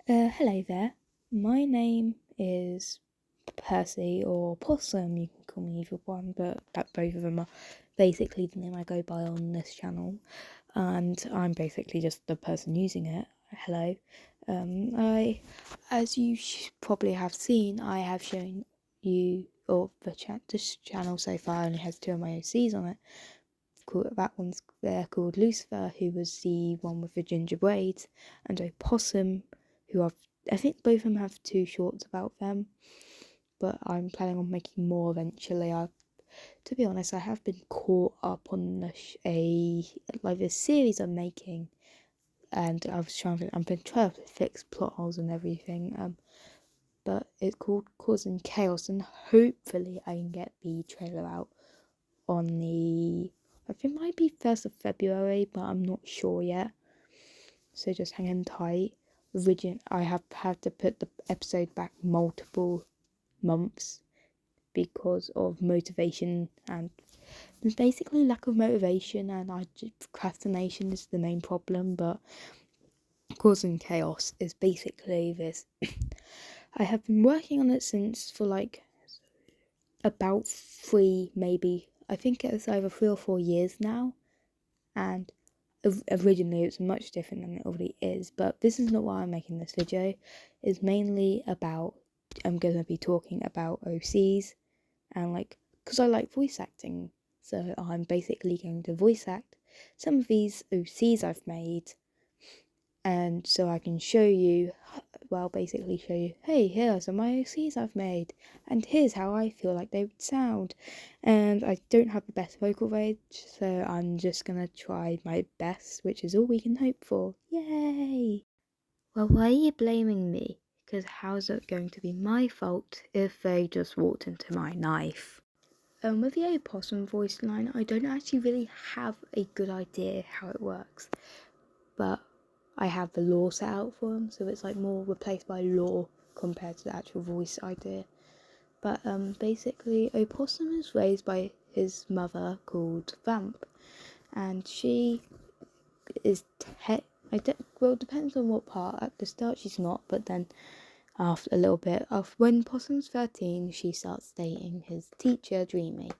Hello there. My name is Percy or Possum. You can call me either one, but both of them are basically the name I go by on this channel, and I'm basically just the person using it. Hello. As you probably have seen, I have shown you, or this channel so far only has 2 of my OCs on it. That one's there called Lucifer, who was the one with the ginger braids, and Opossum, who I think both of them have 2 shorts about them, but I'm planning on making more eventually. To be honest, I have been caught up on this series I'm making, and I've been trying to fix plot holes and everything. But it's called Causing Chaos, and hopefully I can get the trailer out on I think it might be 1st of February, but I'm not sure yet. So just hang in tight. I have had to put the episode back multiple months because of motivation and basically lack of motivation, and procrastination is the main problem. But Causing Chaos is basically this. I have been working on it since for about 3, maybe, I think it's over 3 or 4 years now, and originally it was much different than it already is, but this is not why I'm making this video. It's mainly about, I'm going to be talking about OCs, and because I like voice acting, so I'm basically going to voice act some of these OCs I've made, and so I can show you, hey, here are some OCs I've made, and here's how I feel like they would sound. And I don't have the best vocal range, so I'm just gonna try my best, which is all we can hope for. Yay! Well, why are you blaming me? Because how's it going to be my fault if they just walked into my knife? With the opossum voice line, I don't actually really have a good idea how it works, but I have the law set out for him, so it's more replaced by law compared to the actual voice idea. But basically, Opossum is raised by his mother called Vamp, and she is it depends on what part. At the start she's not, but then after a little bit, when Possum's 13, she starts dating his teacher, Dreamy,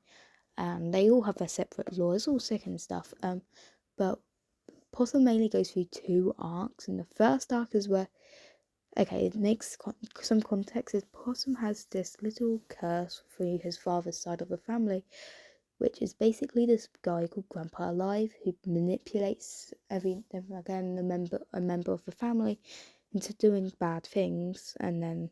and they all have their separate laws, all sick and stuff. But Possum mainly goes through 2 arcs, and the first arc is where, it makes some context, is Possum has this little curse through his father's side of the family, which is basically this guy called Grandpa Alive, who manipulates every again a member of the family into doing bad things, and then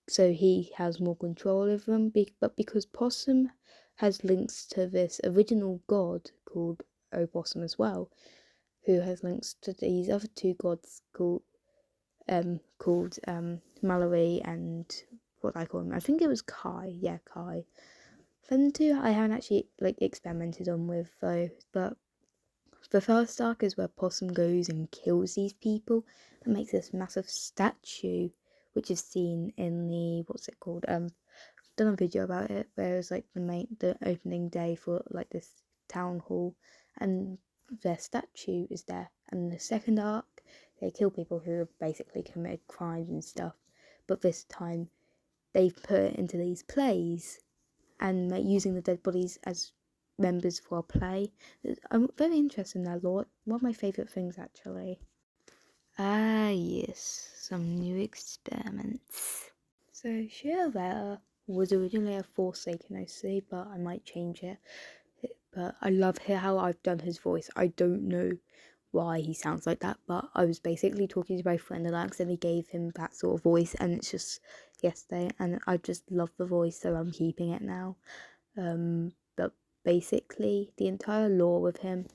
so he has more control over them. But because Possum has links to this original god called Opossum as well, who has links to these other 2 gods called Mallory and what I call him. I think it was Kai. Yeah, Kai. Them 2 I haven't actually experimented on with though. But the first arc is where Possum goes and kills these people and makes this massive statue, which is seen in the what's it called? Done a video about it where it was the opening day for this town hall, and their statue is there. And the second arc, they kill people who have basically committed crimes and stuff, but this time they've put it into these plays and using the dead bodies as members for a play. I'm very interested in that lore. One of my favourite things actually. Ah yes, some new experiments. So Shiravator was originally a Forsaken OC, but I might change it. But I love how I've done his voice. I don't know why he sounds like that, but I was basically talking to my friend and I accidentally gave him that sort of voice, and it's just yesterday, and I just love the voice, so I'm keeping it now. But basically, the entire lore with him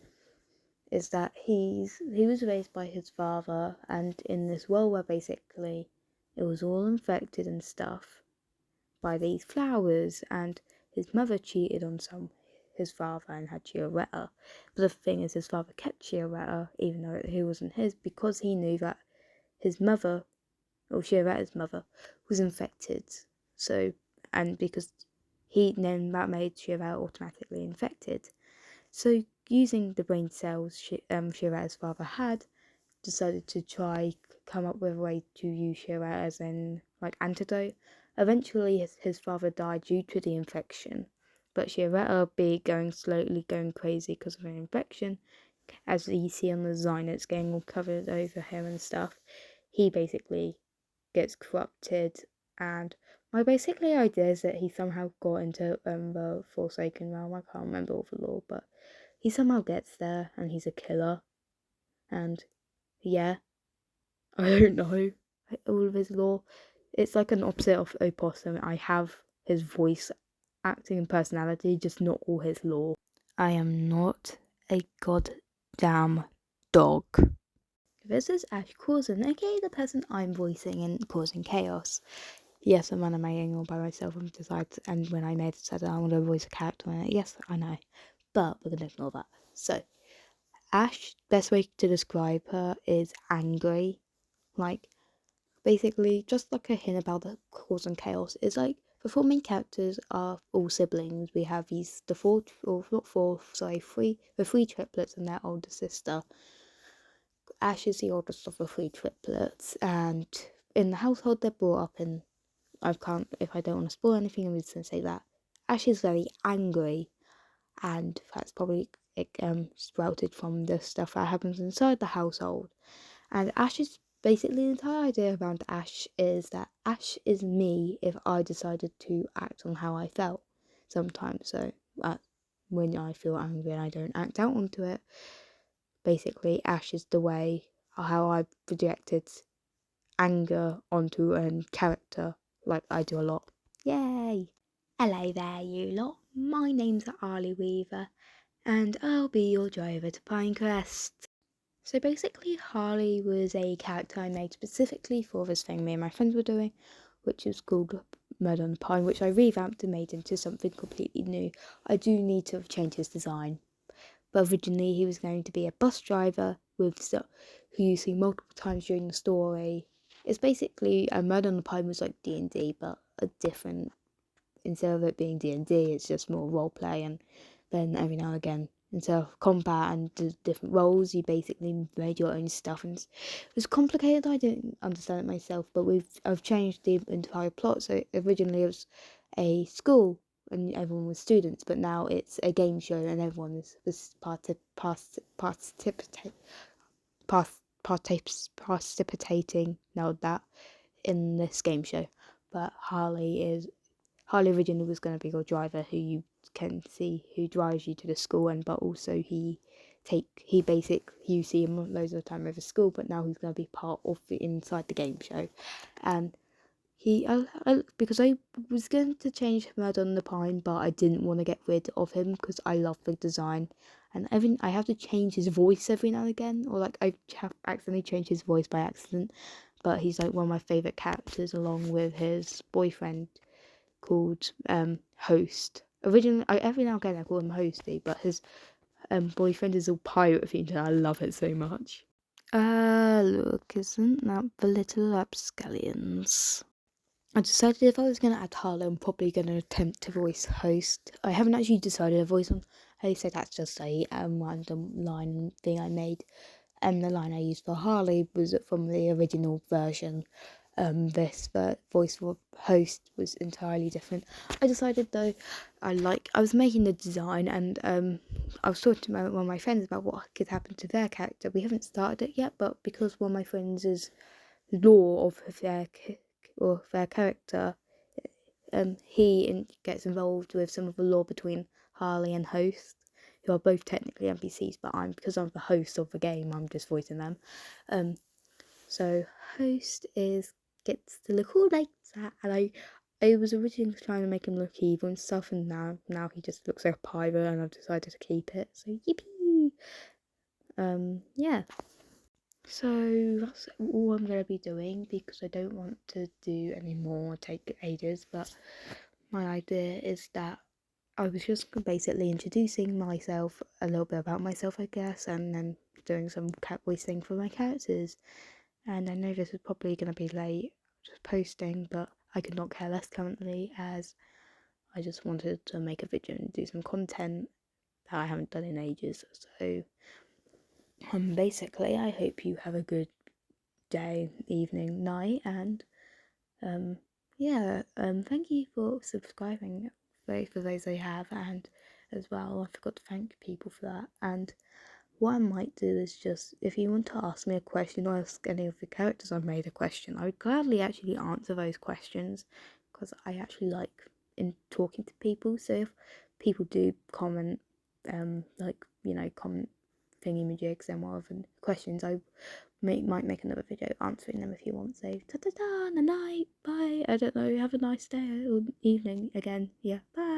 is that he was raised by his father, and in this world where basically it was all infected and stuff by these flowers, and his mother cheated on his father and had Chiaretta. But the thing is, his father kept Chiaretta even though he wasn't his, because he knew that his mother, or Chiaretta's mother, was infected. So, and because then that made Chiaretta automatically infected. So, using the brain cells Chiaretta's father had, decided to try come up with a way to use Shira as an like antidote. Eventually, his father died due to the infection, but Shiretta slowly going crazy because of an infection. As you see on the design, it's getting all covered over him and stuff. He basically gets corrupted, and my basically idea is that he somehow got into the Forsaken Realm. I can't remember all the lore, but he somehow gets there, and he's a killer. And yeah, I don't know all of his lore. It's like an opposite of Opossum. I have his voice, acting, and personality, just not all his lore. I am not a goddamn dog. This is Ash Coulson, aka the person I'm voicing and causing chaos. Yes, I'm animating all by myself and when I decided I want to voice a character in it. Yes, I know. But we're gonna ignore that. So Ash, best way to describe her is angry. Like, basically, just like a hint about the causing chaos, is like the four main characters are all siblings. We have the three triplets and their older sister. Ash is the oldest of the three triplets, and in the household they're brought up in, if I don't want to spoil anything, I'm just going to say that Ash is very angry, and that's probably sprouted from the stuff that happens inside the household. And Ash is basically, the entire idea around Ash is that Ash is me if I decided to act on how I felt sometimes. So when I feel angry and I don't act out onto it, basically Ash is the way how I projected anger onto a character, like I do a lot. Yay! Hello there, you lot. My name's Arlie Weaver, and I'll be your driver to Pinecrest. So basically, Harley was a character I made specifically for this thing me and my friends were doing, which is called Murder on the Pine, which I revamped and made into something completely new. I do need to change his design, but originally he was going to be a bus driver who you see multiple times during the story. It's basically a Murder on the Pine was like D&D, but a different. Instead of it being D&D, it's just more roleplay, and then every now and again, instead of combat and the different roles, you basically made your own stuff, and it was complicated. I didn't understand it myself, but I've changed the entire plot. So originally it was a school and everyone was students, but now it's a game show and everyone was participating now that in this game show. But Harley originally was going to be your driver, who you can see who drives you to the school, but also you see him loads of the time over school, but now he's going to be part of inside the game show. And because I was going to change Murder on the Pine, but I didn't want to get rid of him because I love the design, and I have to change his voice every now and again, or like I have accidentally changed his voice by accident. But he's like one of my favourite characters, along with his boyfriend called Host. Originally, every now and again I call him Hosty, but his boyfriend is all pirate themed, and I love it so much. Look, isn't that the little rapscallions? I decided if I was going to add Harlow, I'm probably going to attempt to voice Host. I haven't actually decided a voice on. I say that's just a random line thing I made. The line I used for Harley was from the original version. This voice for Host was entirely different. I decided though, I was making the design, and I was talking to one of my friends about what could happen to their character. We haven't started it yet, but because one of my friends is lore of their character, he gets involved with some of the lore between Harley and Host, who are both technically NPCs, but because I'm the host of the game, I'm just voicing them. So Host gets to look all like that, and I was originally trying to make him look evil and stuff, and now he just looks like a pirate, and I've decided to keep it. So yippee! Yeah. So that's all I'm going to be doing, because I don't want to do any more, take ages, but my idea is that I was just basically introducing myself, a little bit about myself I guess, and then doing some cat voicing for my characters. And I know this is probably going to be late, just posting, but I could not care less currently, as I just wanted to make a video and do some content that I haven't done in ages. So basically I hope you have a good day, evening, night, and thank you for subscribing, for those I have, and as well, I forgot to thank people for that. And what I might do is just, if you want to ask me a question or ask any of the characters I've made a question, I would gladly actually answer those questions, because I actually like in talking to people. So if people do comment, comment thingy-majigs and more of questions, I might make another video answering them if you want. So ta ta ta, night, bye. I don't know. Have a nice day or evening again. Yeah, bye.